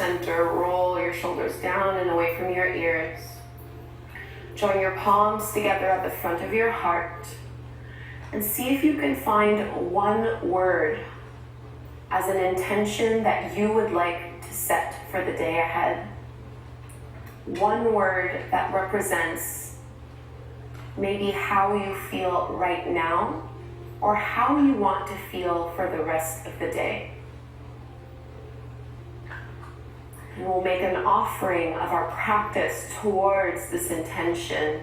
center, roll your shoulders down and away from your ears. Join your palms together at the front of your heart and see if you can find one word as an intention that you would like to set for the day ahead. One word that represents maybe how you feel right now or how you want to feel for the rest of the day. And we'll make an offering of our practice towards this intention,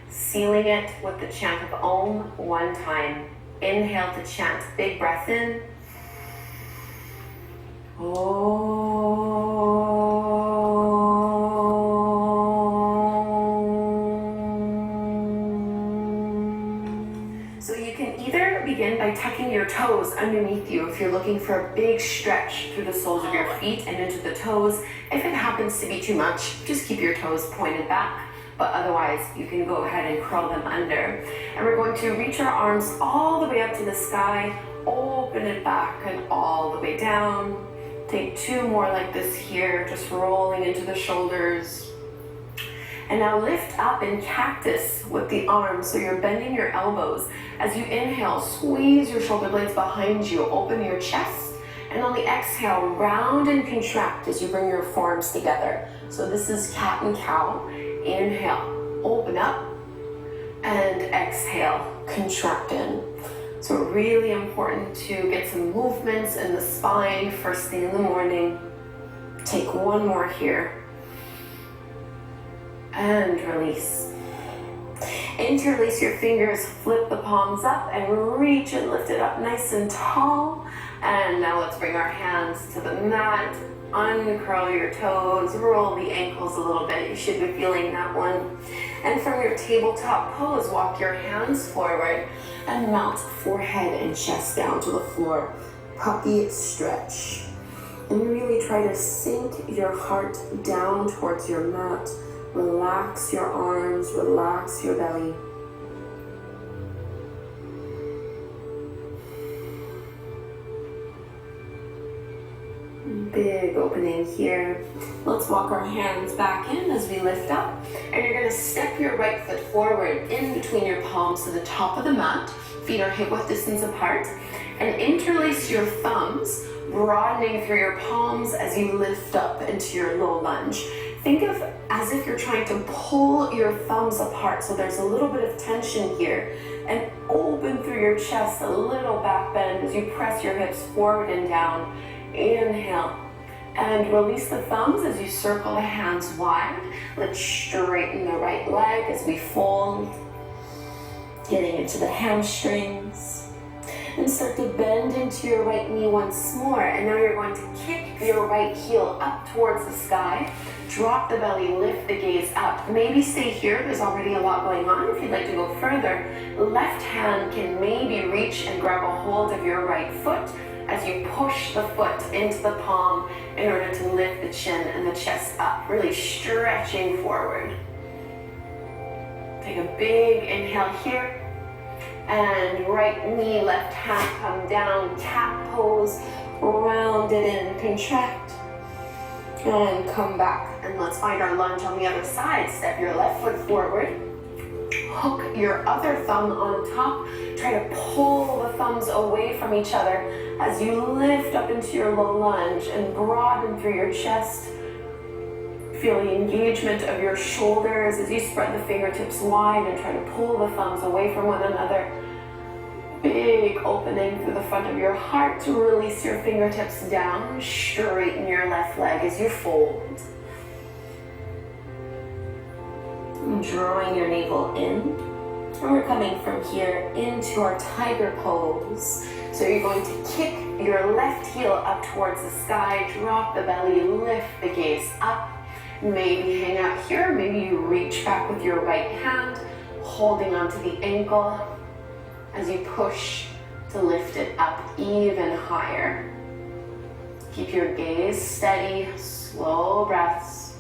sealing it with the chant of Om one time. Inhale to chant, big breath in. Om. So you can either begin by tucking your toes underneath you if you're looking for a big stretch through the soles of your feet and into the toes. If it happens to be too much, just keep your toes pointed back. But otherwise, you can go ahead and curl them under. And we're going to reach our arms all the way up to the sky, open it back and all the way down. Take two more like this here, just rolling into the shoulders. And now lift up in cactus with the arms, so you're bending your elbows. As you inhale, squeeze your shoulder blades behind you, open your chest. And on the exhale, round and contract as you bring your forearms together. So this is cat and cow. Inhale, open up, and exhale, contract in. So really important to get some movements in the spine first thing in the morning. Take one more here. And release. Interlace your fingers, flip the palms up, and reach and lift it up nice and tall. And now let's bring our hands to the mat. Uncurl your toes, roll the ankles a little bit. You should be feeling that one. And from your tabletop pose, walk your hands forward and melt forehead and chest down to the floor. Puppy stretch. And really try to sink your heart down towards your mat. Relax your arms, relax your belly. Big opening here. Let's walk our hands back in as we lift up. And you're going to step your right foot forward in between your palms to the top of the mat. Feet are hip width distance apart. And interlace your thumbs, broadening through your palms as you lift up into your low lunge. Think of as if you're trying to pull your thumbs apart, so there's a little bit of tension here. And open through your chest, a little back bend as you press your hips forward and down. Inhale. And release the thumbs as you circle the hands wide. Let's straighten the right leg as we fold. Getting into the hamstrings. And start to bend into your right knee once more. And now you're going to kick your right heel up towards the sky. Drop the belly, lift the gaze up. Maybe stay here, there's already a lot going on. If you'd like to go further, left hand can maybe reach and grab a hold of your right foot as you push the foot into the palm in order to lift the chin and the chest up, really stretching forward. Take a big inhale here. And right knee, left hand come down, cat pose, round it in, contract, and come back. And let's find our lunge on the other side. Step your left foot forward, hook your other thumb on top, try to pull the thumbs away from each other as you lift up into your low lunge and broaden through your chest. Feel the engagement of your shoulders as you spread the fingertips wide and try to pull the thumbs away from one another. Big opening through the front of your heart to release your fingertips down. Straighten your left leg as you fold. And drawing your navel in. And we're coming from here into our tiger pose. So you're going to kick your left heel up towards the sky, drop the belly, lift the gaze up. Maybe hang out here, maybe you reach back with your right hand, holding onto the ankle as you push to lift it up even higher. Keep your gaze steady, slow breaths.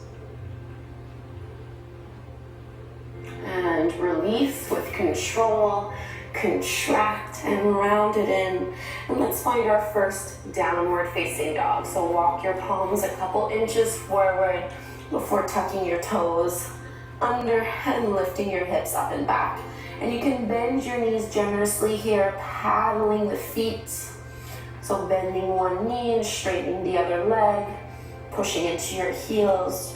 And release with control. contract and round it in. And let's find our first downward facing dog. So walk your palms a couple inches forward before tucking your toes under and lifting your hips up and back. And you can bend your knees generously here, paddling the feet. So bending one knee and straightening the other leg, pushing into your heels.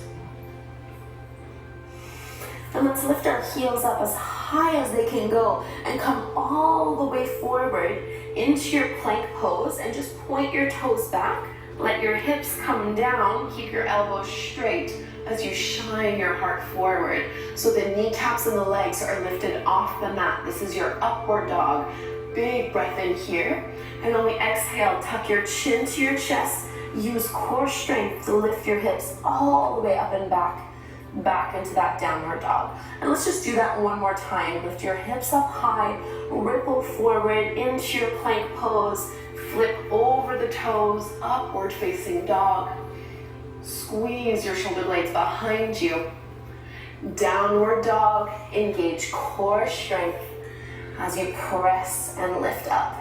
And let's lift our heels up as high as they can go and come all the way forward into your plank pose, and just point your toes back. Let your hips come down, keep your elbows straight as you shine your heart forward. So the kneecaps and the legs are lifted off the mat. This is your upward dog. Big breath in here. And on the exhale, tuck your chin to your chest. Use core strength to lift your hips all the way up and back into that downward dog. And let's just do that one more time. Lift your hips up high, ripple forward into your plank pose, flip over the toes, upward facing dog. Squeeze your shoulder blades behind you. Downward dog, engage core strength as you press and lift up.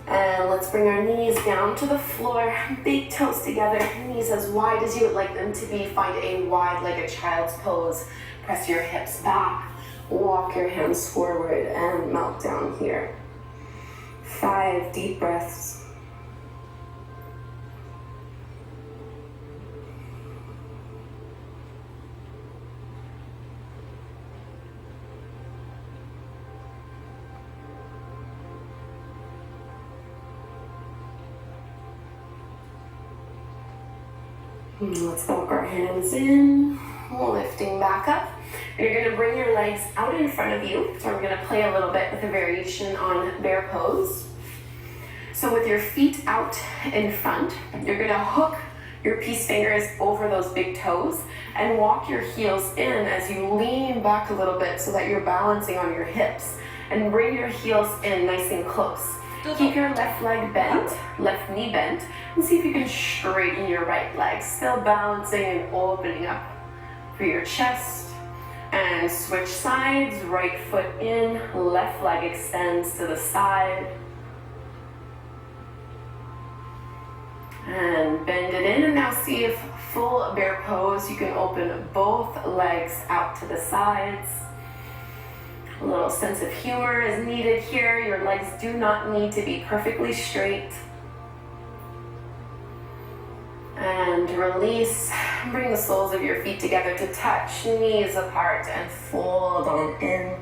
And let's bring our knees down to the floor, big toes together, knees as wide as you would like them to be. Find a wide-legged child's pose. Press your hips back, walk your hands forward, and melt down here. 5 deep breaths. Let's walk our hands in, lifting back up. And you're gonna bring your legs out in front of you. So we're gonna play a little bit with a variation on bear pose. So with your feet out in front, you're gonna hook your peace fingers over those big toes and walk your heels in as you lean back a little bit so that you're balancing on your hips. And bring your heels in nice and close. Keep your left leg bent, left knee bent, and see if you can straighten your right leg. Still balancing and opening up for your chest. And switch sides, right foot in, left leg extends to the side. And bend it in, and now see if full bear pose, you can open both legs out to the sides. A little sense of humor is needed here. Your legs do not need to be perfectly straight. And release. Bring the soles of your feet together to touch, knees apart, and fold on in.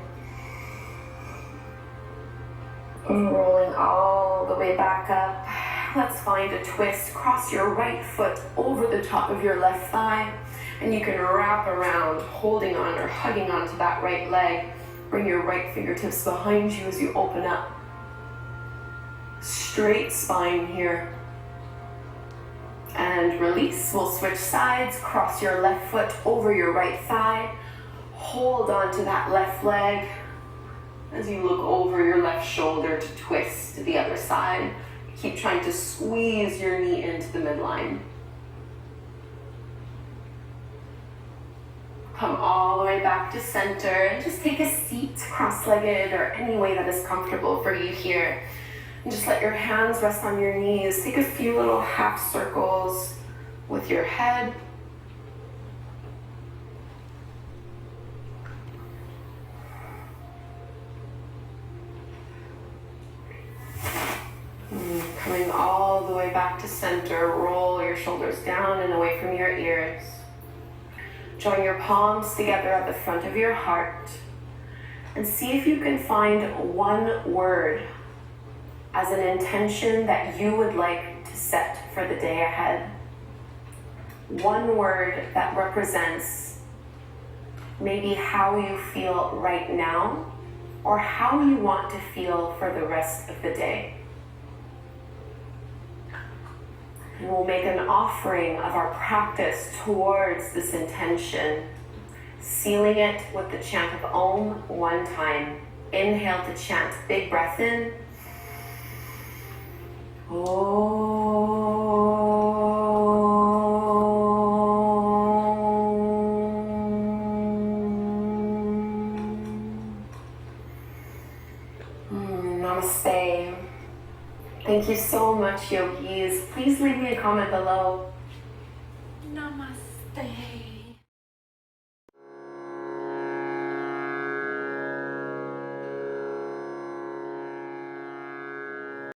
And rolling all the way back up. Let's find a twist. Cross your right foot over the top of your left thigh. And you can wrap around, holding on or hugging onto that right leg. Bring your right fingertips behind you as you open up. Straight spine here. And release. We'll switch sides. Cross your left foot over your right thigh. Hold on to that left leg as you look over your left shoulder to twist to the other side. Keep trying to squeeze your knee into the midline. Come all the way back to center and just take a seat cross-legged or any way that is comfortable for you here. And just let your hands rest on your knees. Take a few little half circles with your head. Coming all the way back to center, roll your shoulders down and away from your ears. Join your palms together at the front of your heart and see if you can find one word as an intention that you would like to set for the day ahead. One word that represents maybe how you feel right now or how you want to feel for the rest of the day. And we'll make an offering of our practice towards this intention, sealing it with the chant of Om one time. Inhale to chant, big breath in. Om. Namaste. Thank you so much, yogis. Please leave me a comment below. Namaste.